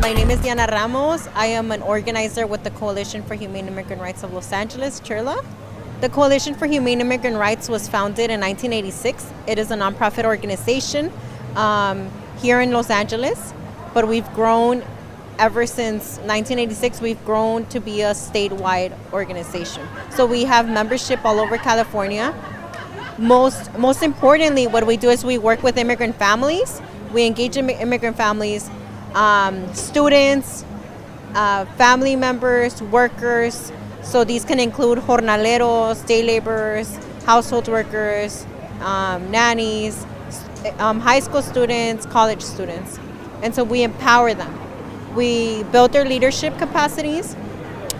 My name is Diana Ramos. I am an organizer with the Coalition for Humane Immigrant Rights of Los Angeles, CHIRLA. The Coalition for Humane Immigrant Rights was founded in 1986. It is a nonprofit organization here in Los Angeles, but we've grown ever since 1986. We've grown to be a statewide organization. So we have membership all over California. Most importantly, what we do is we work with immigrant families. We engage immigrant families, students, family members, workers. So these can include jornaleros, day laborers, household workers, nannies, high school students, college students. And so we empower them. We build their leadership capacities.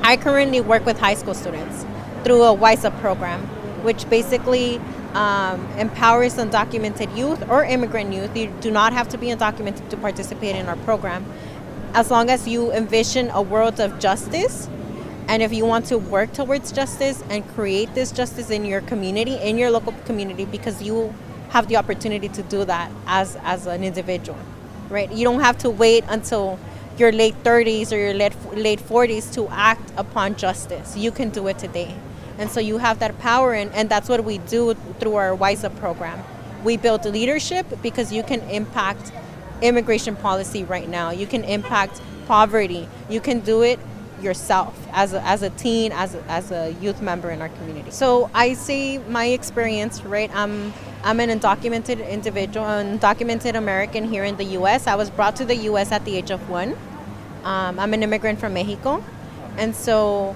I currently work with high school students through a WISA program, which basically empowers undocumented youth or immigrant youth. You do not have to be undocumented to participate in our program, as long as you envision a world of justice, and if you want to work towards justice and create this justice in your community, in your local community, because you have the opportunity to do that as an individual, right? You don't have to wait until your late 30s or your late 40s to act upon justice. You can do it today. And so you have that power, and that's what we do through our WISA program. We build leadership because you can impact immigration policy right now. You can impact poverty. You can do it yourself as a teen, as a youth member in our community. So I say my experience, right? I'm an undocumented individual, an undocumented American here in the U.S. I was brought to the U.S. at the age of 1. I'm an immigrant from Mexico, and so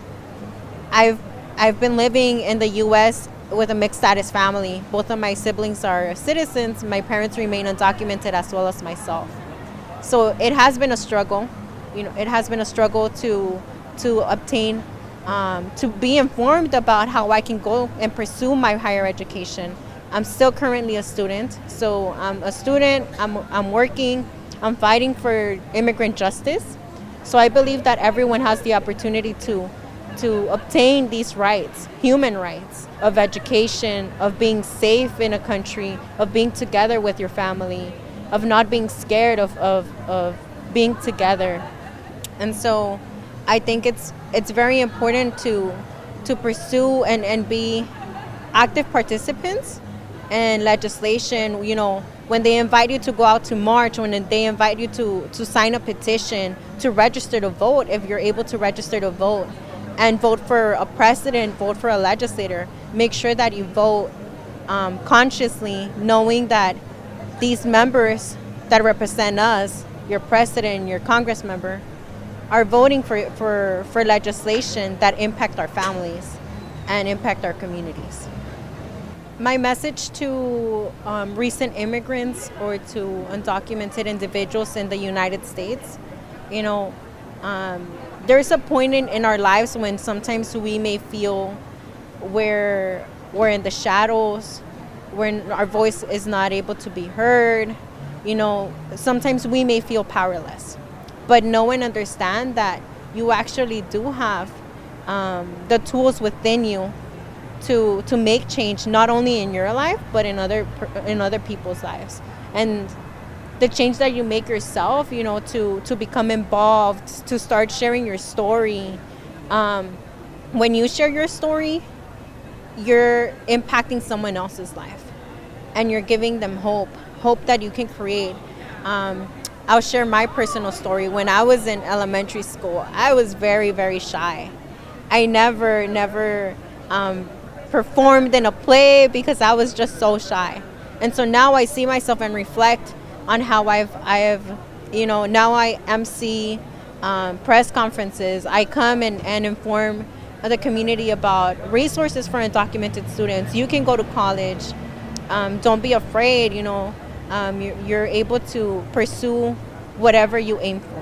I've been living in the U.S. with a mixed status family. Both of my siblings are citizens. My parents remain undocumented, as well as myself. So it has been a struggle. It has been a struggle to obtain, to be informed about how I can go and pursue my higher education. I'm still currently a student. So I'm a student, I'm working, I'm fighting for immigrant justice. So I believe that everyone has the opportunity to obtain these rights, human rights, of education, of being safe in a country, of being together with your family, of not being scared of being together. And so I think it's very important to pursue and be active participants in legislation. When they invite you to go out to march, when they invite you to sign a petition, to register to vote, if you're able to register to vote, and vote for a president, vote for a legislator. Make sure that you vote consciously, knowing that these members that represent us, your president, your Congress member, are voting for legislation that impact our families and impact our communities. My message to recent immigrants or to undocumented individuals in the United States, there's a point in our lives when sometimes we may feel we're in the shadows, when our voice is not able to be heard. Sometimes we may feel powerless. But know and understand that you actually do have the tools within you to make change, not only in your life, but in other people's lives. And the change that you make yourself, to become involved, to start sharing your story. When you share your story, you're impacting someone else's life, and you're giving them hope that you can create. I'll share my personal story. When I was in elementary school, I was very, very shy. I never performed in a play because I was just so shy. And so now I see myself and reflect on how now I MC press conferences. I come and inform the community about resources for undocumented students. You can go to college. Don't be afraid, you're able to pursue whatever you aim for.